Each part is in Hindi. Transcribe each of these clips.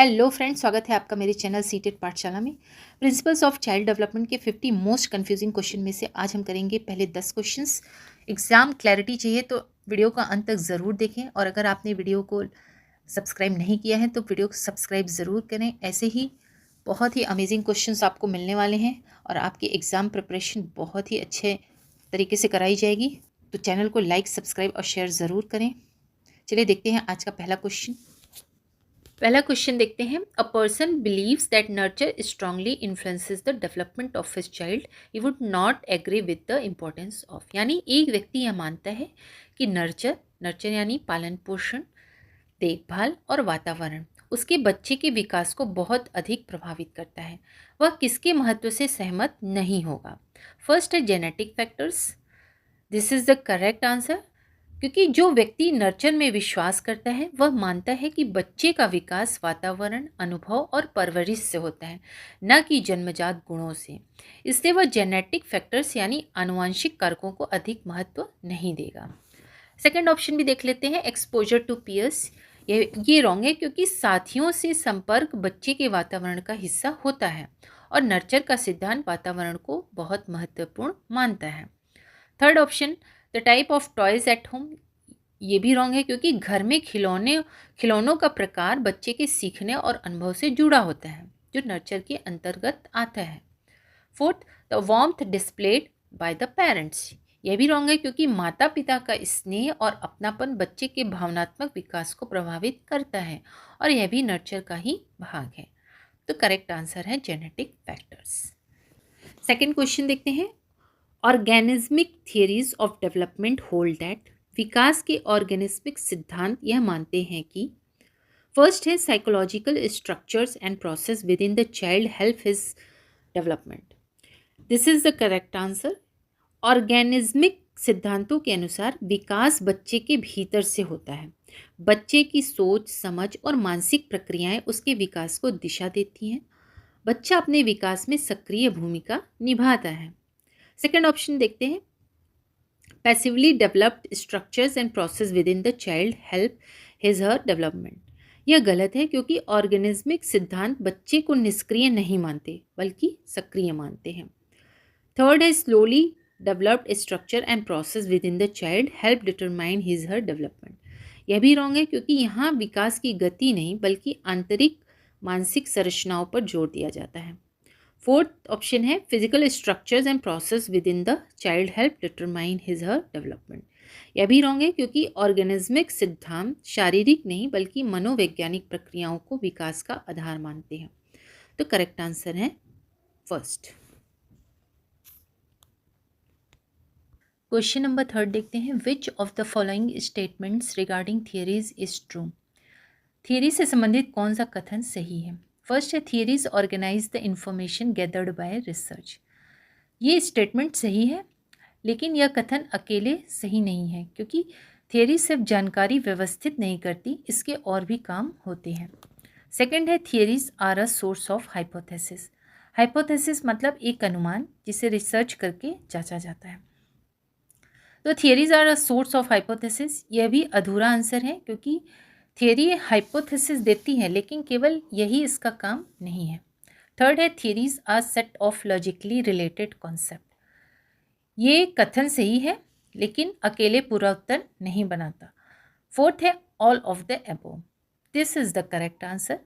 हेलो फ्रेंड्स, स्वागत है आपका मेरे चैनल सीटेड पाठशाला में। प्रिंसिपल्स ऑफ चाइल्ड डेवलपमेंट के 50 मोस्ट कंफ्यूजिंग क्वेश्चन में से आज हम करेंगे पहले 10 क्वेश्चंस। एग्जाम क्लैरिटी चाहिए तो वीडियो का अंत तक ज़रूर देखें, और अगर आपने वीडियो को सब्सक्राइब नहीं किया है तो वीडियो को सब्सक्राइब ज़रूर करें। ऐसे ही बहुत ही अमेजिंग क्वेश्चंस आपको मिलने वाले हैं और आपकी एग्ज़ाम प्रिपरेशन बहुत ही अच्छे तरीके से कराई जाएगी। तो चैनल को लाइक, सब्सक्राइब और शेयर ज़रूर करें। चलिए देखते हैं आज का पहला क्वेश्चन। पहला क्वेश्चन देखते हैं। A person believes that nurture strongly influences the development of his child, he would not agree with the importance of. यानी एक व्यक्ति यह मानता है कि नर्चर यानी पालन पोषण, देखभाल और वातावरण उसके बच्चे के विकास को बहुत अधिक प्रभावित करता है। वह किसके महत्व से सहमत नहीं होगा? फर्स्ट है genetic factors. This is the correct answer, क्योंकि जो व्यक्ति नर्चर में विश्वास करता है वह मानता है कि बच्चे का विकास वातावरण, अनुभव और परवरिश से होता है, न कि जन्मजात गुणों से। इसलिए वह जेनेटिक फैक्टर्स यानी आनुवंशिक कारकों को अधिक महत्व नहीं देगा। सेकंड ऑप्शन भी देख लेते हैं। एक्सपोजर टू पीयर्स, ये रॉन्ग है, क्योंकि साथियों से संपर्क बच्चे के वातावरण का हिस्सा होता है और नर्चर का सिद्धांत वातावरण को बहुत महत्वपूर्ण मानता है। Third option, the type of toys at home, ये भी रॉन्ग है, क्योंकि घर में खिलौनों का प्रकार बच्चे के सीखने और अनुभव से जुड़ा होता है, जो नर्चर के अंतर्गत आता है। Fourth, the warmth displayed by the parents, यह भी रॉन्ग है, क्योंकि माता पिता का स्नेह और अपनापन बच्चे के भावनात्मक विकास को प्रभावित करता है और यह भी नर्चर का ही भाग है। तो करेक्ट आंसर है जेनेटिक फैक्टर्स। सेकेंड क्वेश्चन देखते हैं। Organismic theories of development hold that, विकास के ऑर्गेनिज्मिक सिद्धांत यह मानते हैं कि फर्स्ट है psychological structures and process with in the child help his development. This is the correct answer. Organismic सिद्धांतों के अनुसार विकास बच्चे के भीतर से होता है। बच्चे की सोच, समझ और मानसिक प्रक्रियाएं उसके विकास को दिशा देती हैं। बच्चा अपने विकास में सक्रिय भूमिका निभाता है। सेकेंड ऑप्शन देखते हैं। Passively developed structures and process with in the child help his her development, यह गलत है, क्योंकि ऑर्गेनिज्मिक सिद्धांत बच्चे को निष्क्रिय नहीं मानते बल्कि सक्रिय मानते हैं। थर्ड है slowly developed structure and process with in the child help determine his her development, यह भी रॉन्ग है, क्योंकि यहाँ विकास की गति नहीं बल्कि आंतरिक मानसिक संरचनाओं पर जोर दिया जाता है। फोर्थ ऑप्शन है physical structures and process with in the child help determine his her development, यह भी रॉन्ग है, क्योंकि ऑर्गेनिज्मिक सिद्धांत शारीरिक नहीं बल्कि मनोवैज्ञानिक प्रक्रियाओं को विकास का आधार मानते हैं। तो करेक्ट आंसर है फर्स्ट। क्वेश्चन नंबर थर्ड देखते हैं। Which of the following statements regarding theories is true, theory से संबंधित कौन सा कथन सही है? फर्स्ट है theories organize the information gathered by research, ये स्टेटमेंट सही है, लेकिन यह कथन अकेले सही नहीं है, क्योंकि थियरी सिर्फ जानकारी व्यवस्थित नहीं करती, इसके और भी काम होते हैं। सेकंड है theories are a source of hypothesis, hypothesis मतलब एक अनुमान जिसे रिसर्च करके जांचा जाता है। तो theories are a source of hypothesis, यह भी अधूरा आंसर है, क्योंकि थियरी हाइपोथेसिस देती है लेकिन केवल यही इसका काम नहीं है। थर्ड है theories are set of logically related concept, ये कथन सही है लेकिन अकेले पूरा उत्तर नहीं बनाता। फोर्थ है all of the above, this is the correct answer.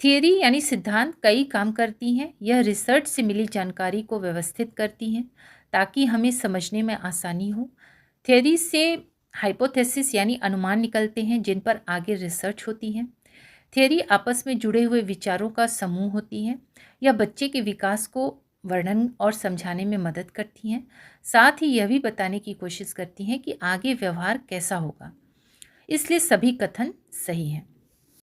Theory यानी सिद्धांत कई काम करती हैं, यह रिसर्च से मिली जानकारी को व्यवस्थित करती हैं ताकि हमें समझने में आसानी हो। थियरी से हाइपोथेसिस यानी अनुमान निकलते हैं जिन पर आगे रिसर्च होती है। थियरी आपस में जुड़े हुए विचारों का समूह होती है। यह बच्चे के विकास को वर्णन और समझाने में मदद करती हैं, साथ ही यह भी बताने की कोशिश करती हैं कि आगे व्यवहार कैसा होगा, इसलिए सभी कथन सही हैं।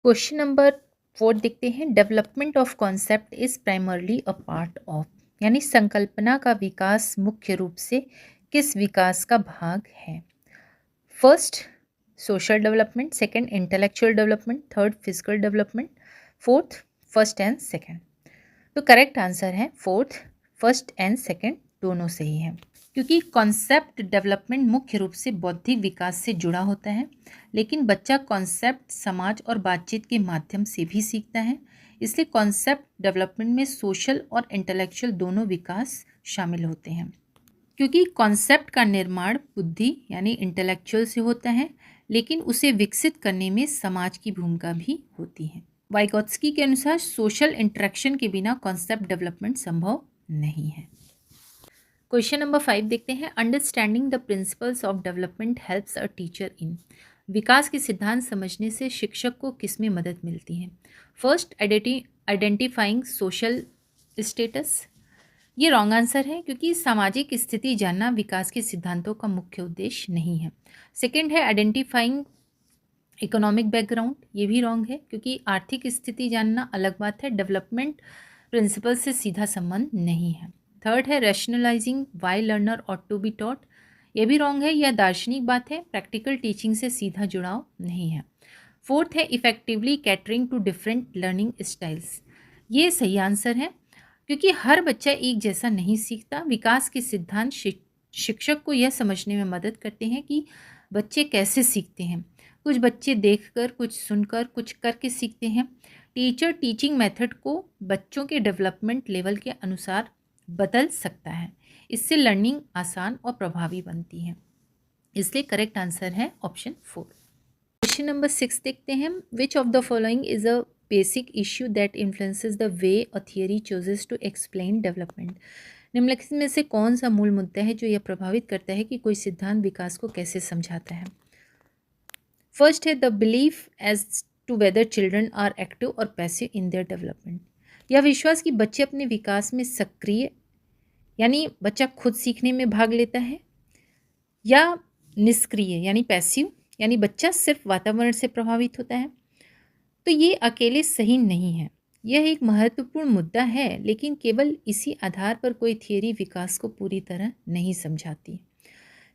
क्वेश्चन नंबर 4 देखते हैं। Development of concept is primarily a part of, यानी संकल्पना का विकास मुख्य रूप से किस विकास का भाग है? First social development, second intellectual development, third physical development, fourth first and second. तो करेक्ट आंसर है फोर्थ, फर्स्ट एंड सेकंड दोनों सही हैं। क्योंकि कॉन्सेप्ट डेवलपमेंट मुख्य रूप से बौद्धिक विकास से जुड़ा होता है, लेकिन बच्चा कॉन्सेप्ट समाज और बातचीत के माध्यम से भी सीखता है। इसलिए कॉन्सेप्ट डेवलपमेंट में सोशल और इंटेलेक्चुअल दोनों विकास शामिल होते हैं। क्योंकि कॉन्सेप्ट का निर्माण बुद्धि यानी इंटेलेक्चुअल से होता है, लेकिन उसे विकसित करने में समाज की भूमिका भी होती है। वाइगोत्स्की के अनुसार सोशल इंटरेक्शन के बिना कॉन्सेप्ट डेवलपमेंट संभव नहीं है। क्वेश्चन नंबर 5 देखते हैं। Understanding the principles of development helps a teacher in. विकास के सिद्धांत समझने से शिक्षक को किस में मदद मिलती है? First, identifying social status. ये रॉन्ग आंसर है, क्योंकि सामाजिक स्थिति जानना विकास के सिद्धांतों का मुख्य उद्देश्य नहीं है। सेकंड है आइडेंटिफाइंग इकोनॉमिक बैकग्राउंड। ये भी रॉन्ग है, क्योंकि आर्थिक स्थिति जानना अलग बात है, डेवलपमेंट प्रिंसिपल से सीधा संबंध नहीं है। थर्ड है rationalising why learner ought to be taught. ये भी रॉन्ग है, यह दार्शनिक बात है, प्रैक्टिकल टीचिंग से सीधा जुड़ाव नहीं है। फोर्थ है effectively catering to different learning styles. ये सही आंसर है, क्योंकि हर बच्चा एक जैसा नहीं सीखता। विकास के सिद्धांत शिक्षक को यह समझने में मदद करते हैं कि बच्चे कैसे सीखते हैं। कुछ बच्चे देखकर, कुछ सुनकर, कुछ करके सीखते हैं। टीचर टीचिंग मेथड को बच्चों के डेवलपमेंट लेवल के अनुसार बदल सकता है। इससे लर्निंग आसान और प्रभावी बनती है। इसलिए करेक्ट आंसर है ऑप्शन 4। क्वेश्चन नंबर 6 देखते हैं। Which of the following is a basic issue that influences the way a theory chooses to explain development. निम्नलिखित में से कौन सा मूल मुद्दा है जो यह प्रभावित करता है कि कोई सिद्धांत विकास को कैसे समझाता है? फर्स्ट है the belief as to whether children are active और पैसिव इन देयर डेवलपमेंट। यह विश्वास कि बच्चे अपने विकास में सक्रिय यानी बच्चा खुद सीखने में भाग लेता है, या निष्क्रिय यानी पैसिव यानी बच्चा सिर्फ वातावरण से प्रभावित होता है। तो ये अकेले सही नहीं है। यह एक महत्वपूर्ण मुद्दा है, लेकिन केवल इसी आधार पर कोई थियरी विकास को पूरी तरह नहीं समझाती।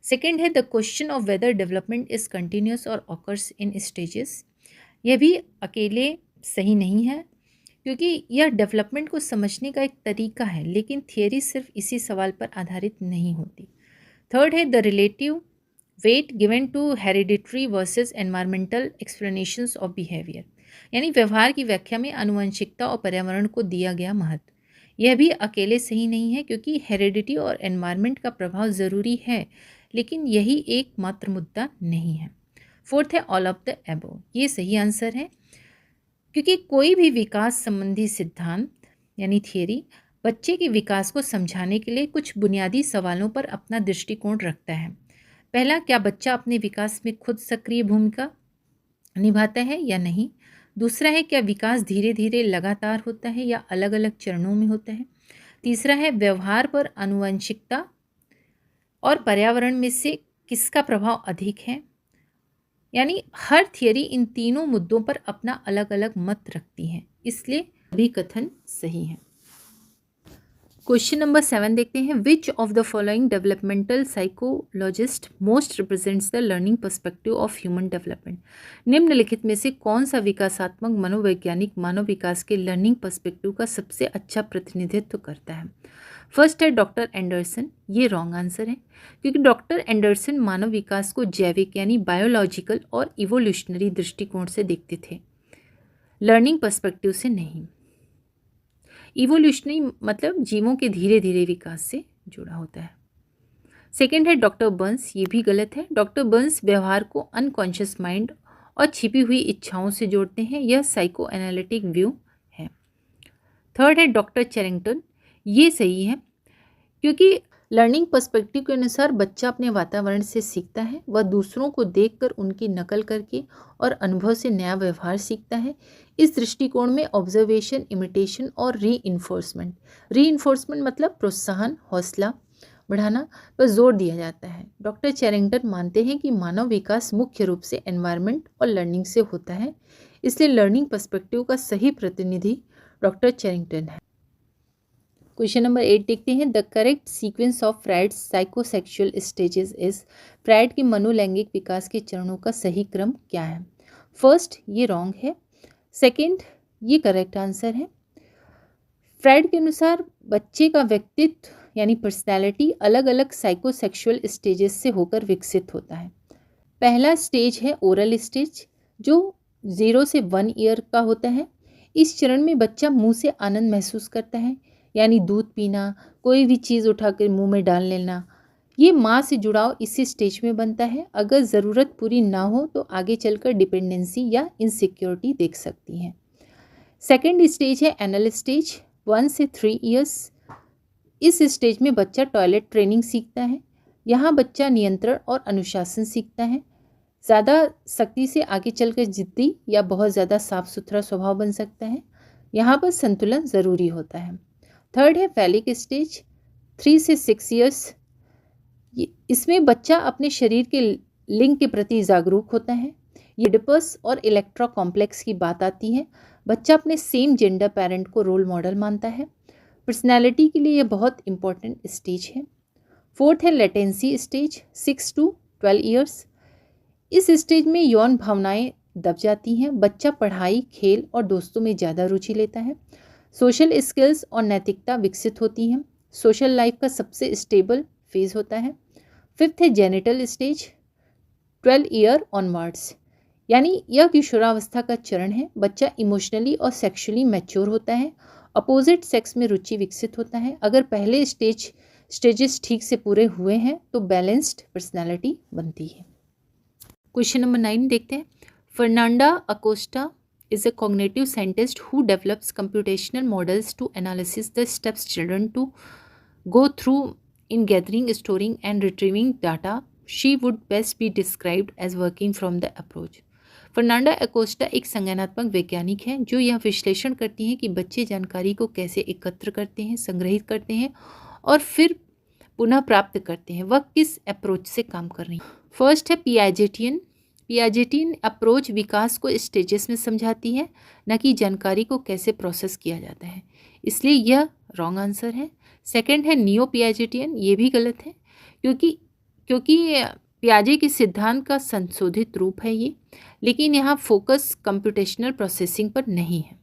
सेकेंड है the question of whether development is continuous और ऑकर्स इन स्टेजेस। यह भी अकेले सही नहीं है, क्योंकि यह डेवलपमेंट को समझने का एक तरीका है, लेकिन थियरी सिर्फ इसी सवाल पर आधारित नहीं होती। थर्ड है the relative weight given to hereditary versus environmental explanations of behaviour. यानी व्यवहार की व्याख्या में आनुवंशिकता और पर्यावरण को दिया गया महत्व। यह भी अकेले सही नहीं है, क्योंकि हेरिडिटी और एनवायरमेंट का प्रभाव ज़रूरी है, लेकिन यही एकमात्र मुद्दा नहीं है। फोर्थ है ऑल ऑफ द एबोव। ये सही आंसर है, क्योंकि कोई भी विकास संबंधी सिद्धांत यानी थियरी बच्चे के विकास को समझाने के लिए कुछ बुनियादी सवालों पर अपना दृष्टिकोण रखता है। पहला, क्या बच्चा अपने विकास में खुद सक्रिय भूमिका निभाता है या नहीं? दूसरा है, क्या विकास धीरे धीरे लगातार होता है या अलग अलग चरणों में होता है? तीसरा है, व्यवहार पर आनुवंशिकता और पर्यावरण में से किसका प्रभाव अधिक है? यानी हर थियरी इन तीनों मुद्दों पर अपना अलग अलग मत रखती है, इसलिए सभी कथन सही हैं। क्वेश्चन नंबर 7 देखते हैं। Which of the following developmental psychologist most represents the learning perspective of human development. निम्नलिखित में से कौन सा विकासात्मक मनोवैज्ञानिक मानव विकास के लर्निंग पर्सपेक्टिव का सबसे अच्छा प्रतिनिधित्व करता है? फर्स्ट है डॉक्टर एंडरसन। ये रॉन्ग आंसर है, क्योंकि डॉक्टर एंडरसन मानव विकास को जैविक यानी बायोलॉजिकल और इवोल्यूशनरी दृष्टिकोण से देखते थे, लर्निंग पर्सपेक्टिव से नहीं। इवोल्यूशनरी मतलब जीवों के धीरे धीरे विकास से जुड़ा होता है। सेकेंड है डॉक्टर बर्न्स। ये भी गलत है। डॉक्टर बर्न्स व्यवहार को अनकॉन्शियस माइंड और छिपी हुई इच्छाओं से जोड़ते हैं, यह साइको एनालिटिक व्यू है। थर्ड है डॉक्टर चैरिंगटन। ये सही है, क्योंकि लर्निंग पर्सपेक्टिव के अनुसार बच्चा अपने वातावरण से सीखता है। वह दूसरों को देखकर उनकी नकल करके और अनुभव से नया व्यवहार सीखता है। इस दृष्टिकोण में ऑब्जर्वेशन, इमिटेशन और रीइंफोर्समेंट मतलब प्रोत्साहन, हौसला बढ़ाना पर जोर दिया जाता है। डॉक्टर चैरिंगटन मानते हैं कि मानव विकास मुख्य रूप से एनवायरनमेंट और लर्निंग से होता है, इसलिए लर्निंग पर्सपेक्टिव का सही प्रतिनिधि डॉक्टर चैरिंगटन है। क्वेश्चन नंबर 8 देखते हैं। The correct sequence of Freud's psychosexual stages is. Freud के मनोलैंगिक विकास के चरणों का सही क्रम क्या है? फर्स्ट, ये रॉन्ग है। सेकंड, ये करेक्ट आंसर है। फ्राइड के अनुसार बच्चे का व्यक्तित्व यानी पर्सनैलिटी अलग अलग साइकोसेक्सुअल स्टेजेस से होकर विकसित होता है। पहला स्टेज है ओरल स्टेज, जो 0 से 1 ईयर का होता है। इस चरण में बच्चा मुंह से आनंद महसूस करता है, यानी दूध पीना, कोई भी चीज़ उठाकर मुंह में डाल लेना। ये माँ से जुड़ाव इसी स्टेज में बनता है। अगर ज़रूरत पूरी ना हो तो आगे चलकर डिपेंडेंसी या इनसिक्योरिटी देख सकती हैं। सेकेंड स्टेज है एनल स्टेज, 1 से 3 ईयर्स। इस स्टेज में बच्चा टॉयलेट ट्रेनिंग सीखता है। यहाँ बच्चा नियंत्रण और अनुशासन सीखता है। ज़्यादा सख्ती से आगे चलकर जिद्दी या बहुत ज़्यादा साफ सुथरा स्वभाव बन सकता है। यहाँ पर संतुलन ज़रूरी होता है। थर्ड है फैलिक स्टेज, 3 से 6 ईयर्स। इसमें बच्चा अपने शरीर के लिंग के प्रति जागरूक होता है। ये डिपस और इलेक्ट्रा कॉम्प्लेक्स की बात आती है। बच्चा अपने सेम जेंडर पेरेंट को रोल मॉडल मानता है। पर्सनैलिटी के लिए यह बहुत इंपॉर्टेंट स्टेज है। फोर्थ है लेटेंसी स्टेज, 6 to 12 ईयर्स। इस स्टेज में यौन भावनाएं दब जाती हैं। बच्चा पढ़ाई, खेल और दोस्तों में ज़्यादा रुचि लेता है। सोशल स्किल्स और नैतिकता विकसित होती हैं। सोशल लाइफ का सबसे स्टेबल फेज होता है। फिफ्थ है जेनिटल स्टेज, 12 ईयर ऑनवर्ड्स, यानी यह किशोरावस्था का चरण है। बच्चा इमोशनली और सेक्सुअली मैच्योर होता है। अपोजिट सेक्स में रुचि विकसित होता है। अगर पहले स्टेजेस ठीक से पूरे हुए हैं तो बैलेंस्ड पर्सनालिटी बनती है। क्वेश्चन नंबर 9 देखते हैं। Fernanda Acosta is a cognitive scientist who develops computational models to analyze the steps children to go through in gathering, storing and retrieving data. She would best be described as working from the approach. Fernanda Acosta एक संज्ञानात्मक वैज्ञानिक है जो यह विश्लेषण करती हैं कि बच्चे जानकारी को कैसे एकत्र करते हैं, संग्रहित करते हैं और फिर पुनः प्राप्त करते हैं। वह किस अप्रोच से काम कर रही हैं। फर्स्ट है पियाजेटियन अप्रोच विकास को स्टेजेस में समझाती है, न कि जानकारी को कैसे प्रोसेस किया जाता है, इसलिए यह रॉन्ग आंसर है। सेकंड है नियो पियाजेटियन, ये भी गलत है क्योंकि पियाजे के सिद्धांत का संशोधित रूप है ये, लेकिन यहाँ फोकस कंप्यूटेशनल प्रोसेसिंग पर नहीं है।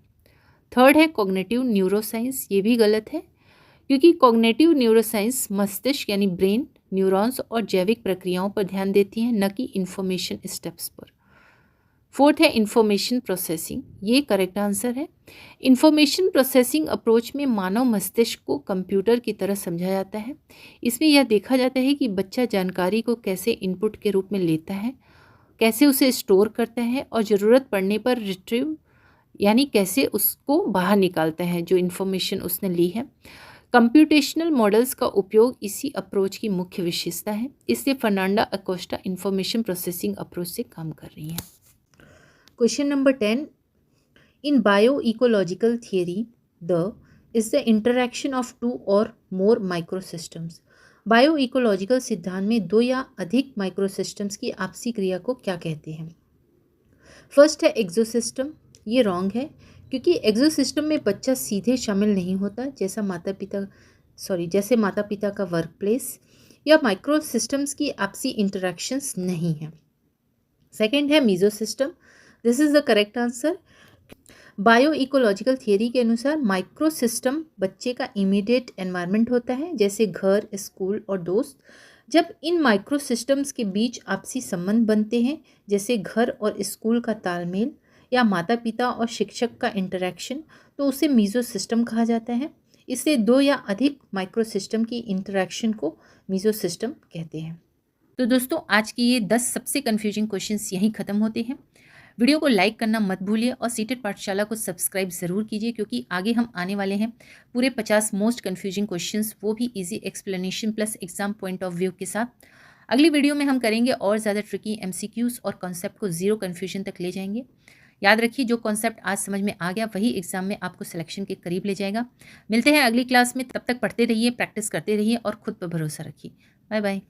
थर्ड है कॉग्निटिव न्यूरोसाइंस, ये भी गलत है क्योंकि कॉग्निटिव न्यूरोसाइंस मस्तिष्क यानी ब्रेन, न्यूरॉन्स और जैविक प्रक्रियाओं पर ध्यान देती हैं, न कि इंफॉर्मेशन स्टेप्स पर। फोर्थ है इंफॉर्मेशन प्रोसेसिंग, ये करेक्ट आंसर है। इंफॉर्मेशन प्रोसेसिंग अप्रोच में मानव मस्तिष्क को कंप्यूटर की तरह समझा जाता है। इसमें यह देखा जाता है कि बच्चा जानकारी को कैसे इनपुट के रूप में लेता है, कैसे उसे स्टोर करता है और ज़रूरत पड़ने पर रिट्रीव यानी कैसे उसको बाहर निकालता है जो इन्फॉर्मेशन उसने ली है। कंप्यूटेशनल मॉडल्स का उपयोग इसी अप्रोच की मुख्य विशेषता है, इसलिए Fernanda Acosta information processing approach से काम कर रही हैं। Question number 10, in bio ecological theory the is the interaction of 2 और मोर माइक्रोसिस्टम्स। बायो इकोलॉजिकल सिद्धांत में 2 या अधिक माइक्रोसिस्टम्स की आपसी क्रिया को क्या कहते हैं। फर्स्ट है एक्सोसिस्टम, ये रॉन्ग है क्योंकि एक्सोसिस्टम में बच्चा सीधे शामिल नहीं होता, जैसे माता पिता का वर्क प्लेस, या माइक्रोसिस्टम्स की आपसी इंटरैक्शंस नहीं है। सेकंड है mesosystem, this is the correct answer. Bio ecological theory के अनुसार माइक्रोसिस्टम बच्चे का इमीडिएट एनवायरनमेंट होता है, जैसे घर, स्कूल और दोस्त। जब इन माइक्रोसिस्टम्स के बीच आपसी संबंध बनते हैं, जैसे घर और स्कूल का तालमेल या माता पिता और शिक्षक का इंटरैक्शन, तो उसे मीजोसिस्टम कहा जाता है। इससे 2 या अधिक माइक्रोसिस्टम की इंटरैक्शन को मीजोसिस्टम कहते हैं। तो दोस्तों, आज की ये 10 सबसे कन्फ्यूजिंग क्वेश्चंस यहीं ख़त्म होते हैं। वीडियो को लाइक करना मत भूलिए और सीटेड पाठशाला को सब्सक्राइब ज़रूर कीजिए, क्योंकि आगे हम आने वाले हैं पूरे 50 मोस्ट कन्फ्यूजिंग क्वेश्चंस, वो भी easy explanation plus exam point of view के साथ। अगली वीडियो में हम करेंगे और ज़्यादा ट्रिकी MCQs और कॉन्सेप्ट को ज़ीरो कन्फ्यूजन तक ले जाएंगे। याद रखिए, जो कॉन्सेप्ट आज समझ में आ गया वही एग्जाम में आपको सिलेक्शन के करीब ले जाएगा। मिलते हैं अगली क्लास में, तब तक पढ़ते रहिए, प्रैक्टिस करते रहिए और खुद पर भरोसा रखिए। Bye bye.